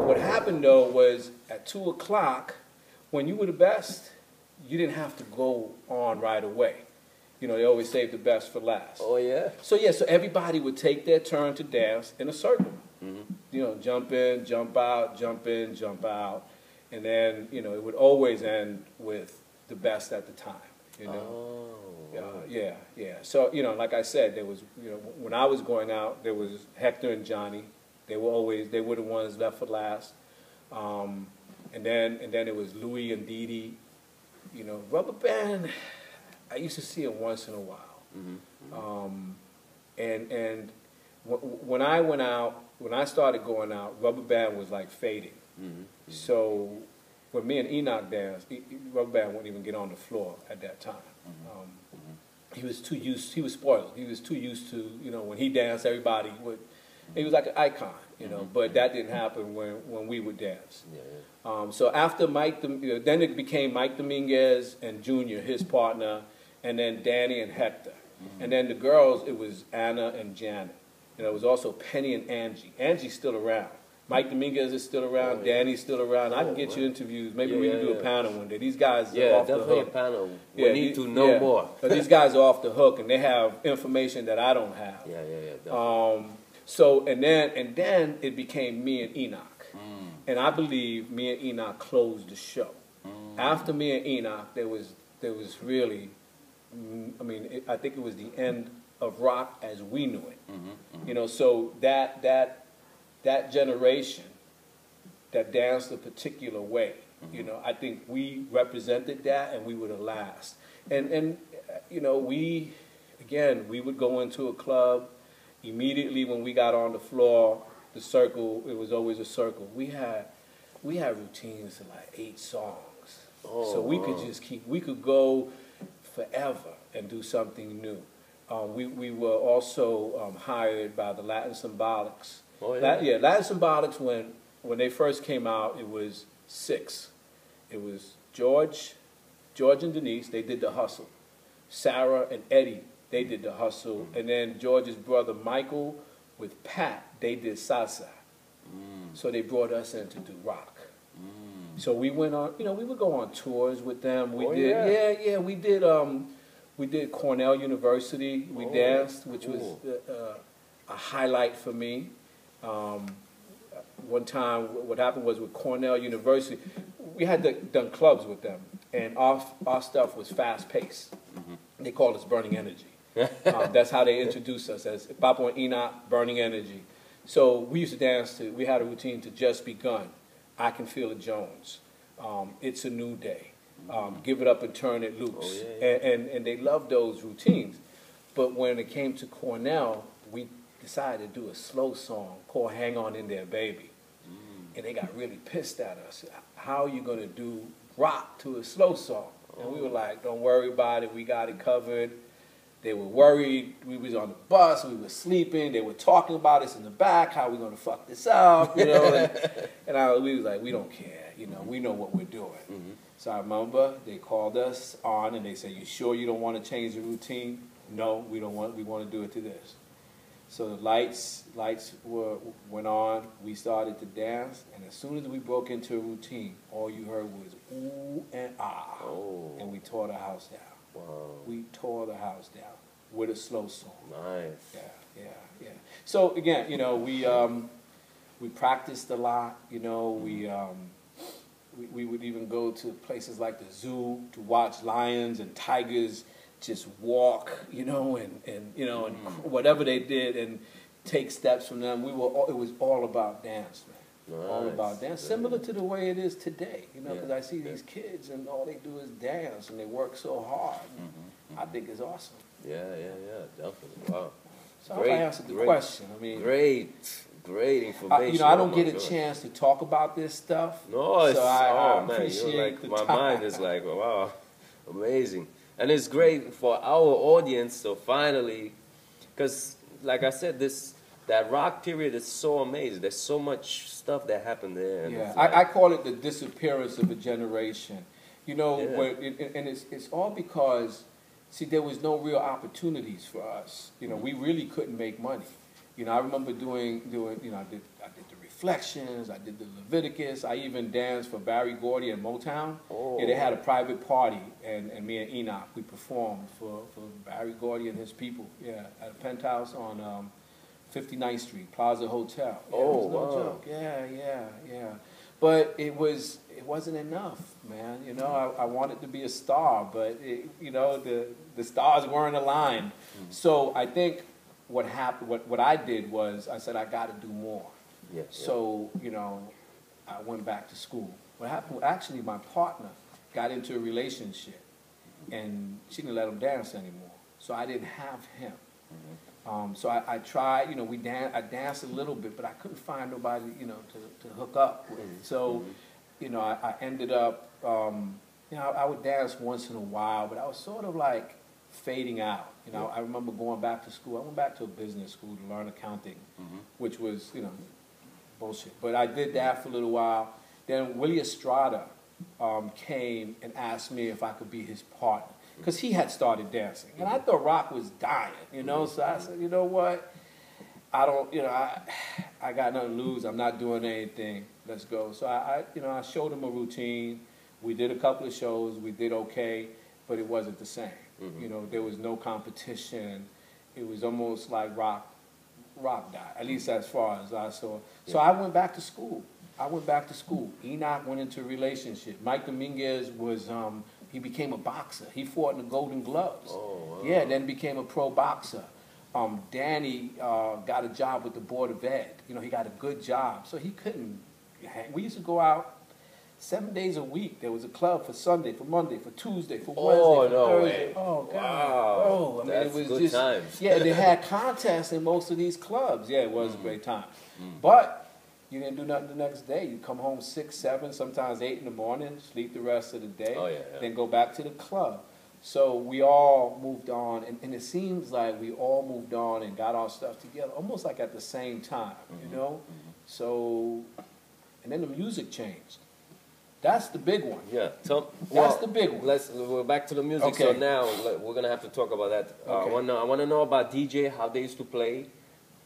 what happened though was at 2 o'clock, when you were the best, you didn't have to go on right away. You know, they always save the best for last. Oh, yeah? So yeah, so everybody would take their turn to dance in a circle. Mm-hmm. You know, jump in, jump out, jump in, jump out. And then, you know, it would always end with the best at the time, you know. Oh. Yeah. So, you know, like I said, there was, you know, when I was going out, there was Hector and Johnny. They were the ones left for last. And then it was Louis and Dee Dee. You know, Rubber Band, I used to see it once in a while. Mm-hmm. And when I went out, when I started going out, Rubber Band was like fading. Mm-hmm. So when me and Enoch danced, Rubber Band wouldn't even get on the floor at that time. He was too used, he was spoiled. He was too used to, you know, when he danced, everybody would, he was like an icon, you know, but that didn't happen when we would dance. Yeah. So after Mike, then it became Mike Dominguez and Junior, his partner, and then Danny and Hector. And then the girls, it was Anna and Janet. And it was also Penny and Angie. Angie's still around. Mike Dominguez is still around. Danny's still around. I can get you interviews. Maybe we can do a panel one day. These guys are off the hook. Definitely a panel. We need to know more. But these guys are off the hook, and they have information that I don't have. Yeah. Definitely. So and then it became me and Enoch, and I believe me and Enoch closed the show. After me and Enoch, there was really, I mean, I think it was the end of rock as we knew it. You know, so that generation that danced a particular way, you know, I think we represented that, and we were the last. And you know, we would go into a club immediately when we got on the floor. The circle, it was always a circle. We had routines to like 8 songs, so we could just we could go forever and do something new. We were also hired by the Latin Symbolics. Oh, yeah. Latin Symbolics, when they first came out, it was 6. It was George and Denise, they did the hustle. Sarah and Eddie, they did the hustle. And then George's brother Michael with Pat, they did salsa. So they brought us in to do rock. So we went on, you know, we would go on tours with them. We did Cornell University. We danced, which was a highlight for me. One time, what happened was with Cornell University, we had done clubs with them, and our stuff was fast-paced. They called us Burning Energy. That's how they introduced us, as Papa and Enoch, Burning Energy. So we used to dance to, we had a routine to Just Begun, I Can Feel It Jones, It's a New Day, Give It Up and Turn It Loose. And they loved those routines. But when it came to Cornell, we decided to do a slow song called Hang On In There Baby. And they got really pissed at us. How are you going to do rock to a slow song? And we were like, don't worry about it, we got it covered. They were worried. We was on the bus, we were sleeping, they were talking about us in the back, how we going to fuck this up, you know. We was like, we don't care, you know, we know what we're doing. So I remember they called us on and they said, you sure you don't want to change the routine? No, we don't want, we want to do it to this. So the lights went on, we started to dance, and as soon as we broke into a routine, all you heard was ooh and ah, and we tore the house down. Wow. We tore the house down with a slow song. Nice. Yeah. So again, you know, we practiced a lot. You know, we would even go to places like the zoo to watch lions and tigers just walk, you know, and you know, and whatever they did, and take steps from them. It was all about dance, man. Nice. All about dance, similar to the way it is today, you know, because I see these kids and all they do is dance and they work so hard. I think it's awesome. Yeah, definitely. Wow. So I answered the question. I mean, great information. You know, I don't get a chance to talk about this stuff. No, it's, so I man, appreciate you're like, the my time. mind is like, wow, amazing. And it's great for our audience, so finally, because like I said, that rock period is so amazing. There's so much stuff that happened there. And yeah, I call it the disappearance of a generation. You know, and it's all because, see, there was no real opportunities for us. You know, we really couldn't make money. You know, I remember doing you know, I did the Reflections, I did the Leviticus, I even danced for Barry Gordy and Motown. Oh. Yeah, they had a private party, and me and Enoch, we performed for Barry Gordy and his people, yeah, at a penthouse on 59th Street, Plaza Hotel. Yeah, Oh, it was no wow. joke. Yeah. But it wasn't enough, man. You know, I wanted to be a star, but you know, the stars weren't aligned. So I think what happened, what I did was I said I got to do more. Yeah, So you know, I went back to school. What happened? Actually, my partner got into a relationship, and she didn't let him dance anymore. So I didn't have him. So I tried, you know, I danced a little bit, but I couldn't find nobody, you know, to hook up with. So, you know, I ended up, you know, I would dance once in a while, but I was sort of like fading out. You know, I remember going back to school. I went back to a business school to learn accounting, which was, you know, bullshit. But I did that for a little while. Then Willie Estrada came and asked me if I could be his partner, because he had started dancing. And I thought rock was dying, you know, so I said, you know what, I don't, you know, I got nothing to lose, I'm not doing anything, let's go. So you know, I showed him a routine, we did a couple of shows, we did okay, but it wasn't the same. You know, there was no competition, it was almost like rock died, at least as far as I saw. So I went back to school. Enoch went into a relationship. Mike Dominguez was, he became a boxer. He fought in the Golden Gloves. Oh, wow. Yeah, then became a pro boxer. Danny got a job with the Board of Ed. You know, he got a good job. So he couldn't hang. We used to go out 7 days a week. There was a club for Sunday, for Monday, for Tuesday, for Wednesday, for Thursday. Way. Oh, God. Wow. Oh, I mean, That's it was good just, times. yeah, they had contests in most of these clubs. Yeah, it was a great time. But you didn't do nothing the next day. You come home 6, 7, sometimes 8 in the morning, sleep the rest of the day, then go back to the club. So we all moved on, and it seems like we all moved on and got our stuff together, almost like at the same time, you know? So, and then the music changed. That's the big one. Yeah, That's the big one. We're back to the music. Okay. So now we're gonna have to talk about that. Okay. I wanna know about DJ, how they used to play,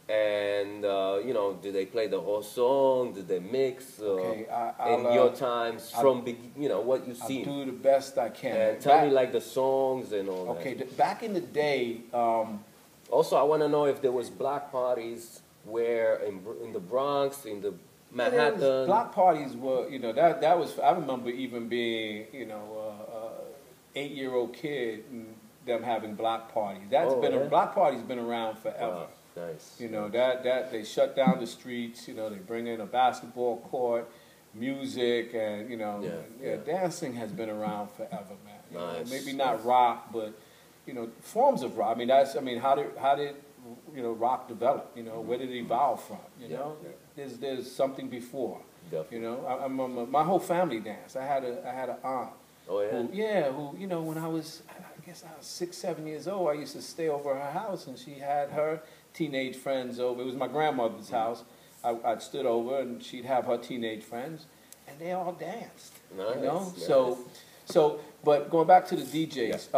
and you know, did they play the whole song? Did they mix? Okay, in your times, you know, what you've I'll seen. do the best I can. And tell me like the songs and all that. Okay, back in the day. Also, I wanna know if there was block parties where in the Bronx, in the Manhattan. Block parties were, you know, that was. I remember even being, you know, 8-year-old kid and them having block parties. Block parties been around forever. Wow, nice. You know, that they shut down the streets. You know, they bring in a basketball court, music, and you know, dancing has been around forever, man. You know, maybe not rock, but you know, forms of rock. I mean, how did you know, rock develop? You know, where did it evolve from? You know, there's something before. Definitely. You know, my whole family danced. I had an aunt. Oh yeah. Who you know, when I was 6, 7 years old, I used to stay over her house, and she had her teenage friends over. It was my grandmother's house. I'd stood over, and she'd have her teenage friends, and they all danced. Nice, you know, nice. so. But going back to the DJs,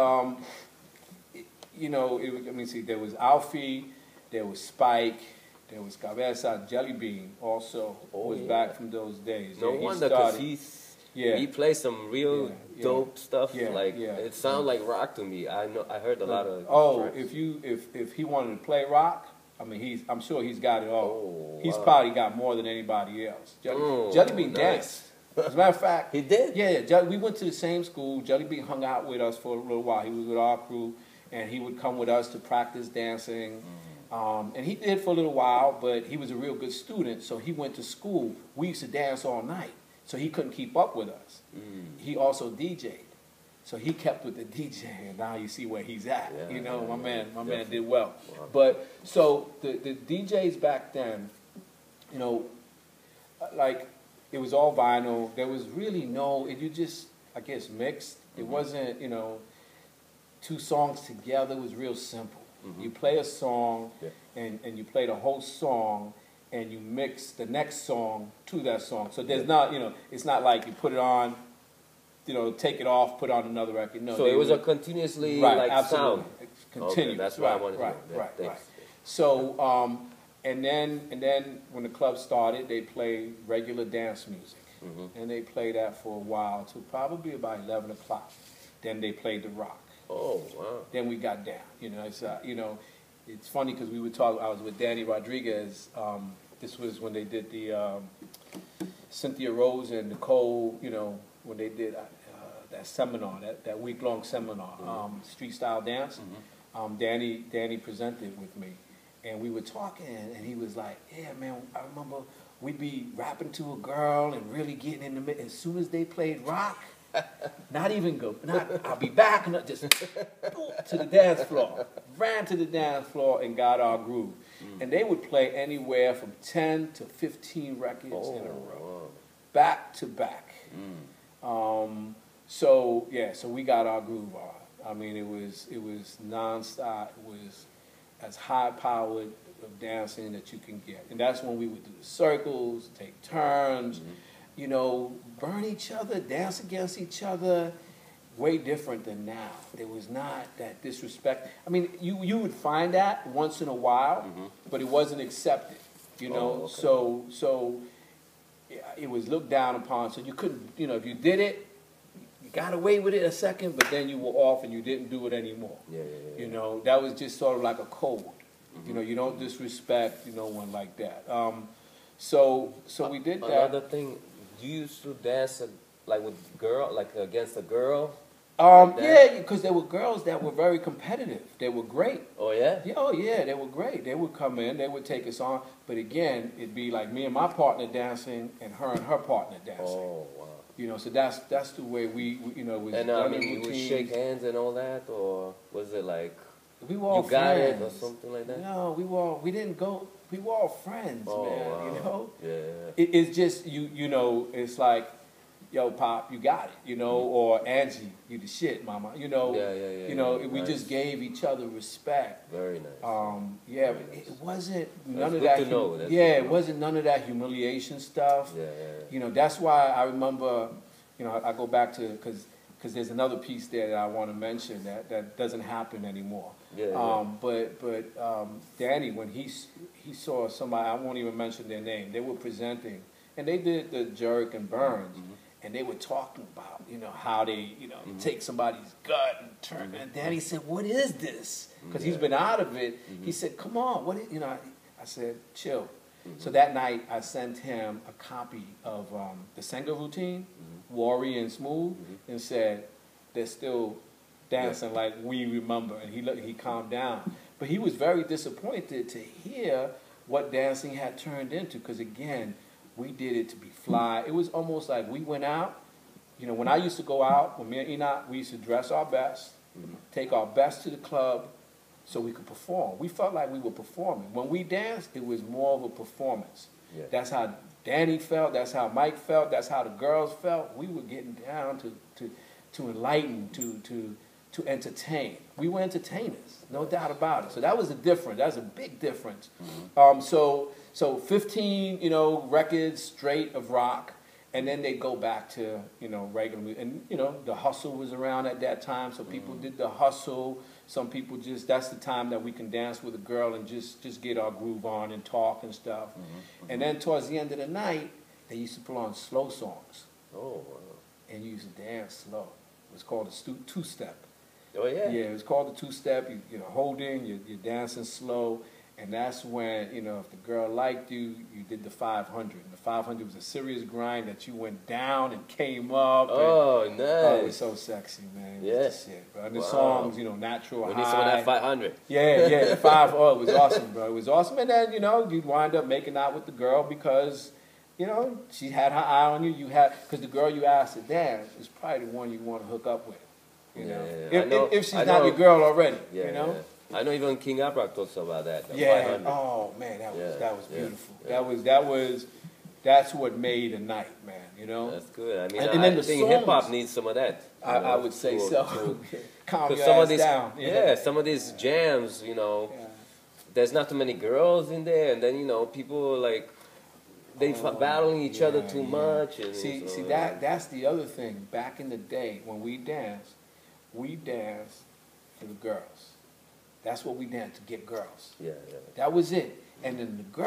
you know, let me see. There was Alfie, there was Spike, there was Cabeza, Jelly Bean also was back from those days. No wonder, because he plays some real dope stuff. It sounds like rock to me. I heard a lot of. Oh, tracks. if he wanted to play rock, I mean, I'm sure he's got it all. He's probably got more than anybody else. Jelly Bean danced. As a matter of fact, he did. Yeah, we went to the same school. Jelly Bean hung out with us for a little while. He was with our crew, and he would come with us to practice dancing. And he did for a little while, but he was a real good student, so he went to school. We used to dance all night, so he couldn't keep up with us. He also DJ'd, so he kept with the DJ, and now you see where he's at. Yeah, you know, my man did Wow. well. But so the DJs back then, you know, like it was all vinyl. There was really you just, I guess, mixed. It wasn't, you know, 2 songs together. It was real simple. You play a song, and you play the whole song, and you mix the next song to that song. So there's not, you know, it's not like you put it on, you know, take it off, put on another record. No. So it was a continuously absolutely. sound. Continuous. Okay, that's what I wanted to know. Right. So And then when the club started, they played regular dance music. And they played that for a while, to probably about 11 o'clock. Then they played the rock. Oh, wow. Then we got down. It's funny because we were talking, I was with Danny Rodriguez. This was when they did the Cynthia Rose and Nicole, when they did that seminar, that week-long seminar, Street Style Dance. Danny presented with me. And we were talking, and he was like, yeah, man, I remember we'd be rapping to a girl and really getting in the mix. As soon as they played rock, I'll be back, and just to the dance floor. Ran to the dance floor and got our groove. And they would play anywhere from 10 to 15 records in a row, back to back. So we got our groove on. I mean, it was nonstop. It was as high-powered of dancing that you can get. And that's when we would do the circles, take turns, burn each other, dance against each other. Way different than now. There was not that disrespect. I mean, you would find that once in a while, but it wasn't accepted, Okay. So it was looked down upon. So you couldn't, if you did it, you got away with it a second, but then you were off and you didn't do it anymore. That was just sort of like a code. You don't disrespect, one like that. So we did that. Another thing, you used to dance like with girl, like against a girl. Yeah, because there were girls that were very competitive. They were great. Oh yeah? Oh yeah, they were great. They would come in, they would take us on. But again, it'd be like me and my partner dancing and her partner dancing. Oh wow. So that's the way we was. And I mean, you would shake hands and all that, or was it like we were all you got friends. it or something like that? No, we didn't go. We were all friends, man. Wow. Yeah. It's just it's like, yo, Pop, you got it, or Angie, you the shit, Mama, we nice. just gave each other respect. Very nice. It wasn't none of that. It wasn't none of that humiliation stuff. That's why I remember, I go back to because there's another piece there that I want to mention that doesn't happen anymore. But Danny, when he saw somebody, I won't even mention their name, they were presenting, and they did the jerk and burns. And they were talking about, how they, take somebody's gut and turn. And Danny said, "What is this?" Because he's been out of it. He said, "Come on, what is?" I said, "Chill." So that night, I sent him a copy of the Senga routine, Worry and Smooth, and said, "They're still dancing like we remember." And he calmed down. But he was very disappointed to hear what dancing had turned into. Because again, we did it to be fly. It was almost like we went out. When I used to go out, when me and Enoch, we used to dress our best, take our best to the club so we could perform. We felt like we were performing. When we danced, it was more of a performance. That's how Danny felt. That's how Mike felt. That's how the girls felt. We were getting down to enlighten, to entertain. We were entertainers, no doubt about it. So that was a difference. That's a big difference. So 15, records straight of rock, and then they go back to, regular music. And, the hustle was around at that time, so people did the hustle. Some people that's the time that we can dance with a girl and just get our groove on and talk and stuff. And then towards the end of the night, they used to put on slow songs. Oh, wow. And you used to dance slow. It was called a two-step. Oh, yeah? Yeah, it was called the two-step. You're holding, you're dancing slow. And that's when, if the girl liked you, you did the 500. And the 500 was a serious grind that you went down and came up. Oh, nice. Oh, it was so sexy, man. It was the shit, bro. And the songs, Natural High. We need some of that 500. Yeah, the 5. Oh, it was awesome, bro. It was awesome. And then, you'd wind up making out with the girl because, she had her eye on you. Because the girl you asked to dance is probably the one you want to hook up with. If she's not your girl already, Yeah. I know even King Abra talks about that. 500. Oh man, that was beautiful. Yeah. That's what made a night, man. That's good. I mean, and then I think hip hop needs some of that. I would say so. Calm your some ass of these, down. Yeah, some of these jams, there's not too many girls in there, and then people like they battling each other too much. And see, that's the other thing. Back in the day when we danced for the girls. That's what we danced to get girls. Yeah. That was it. And then the girl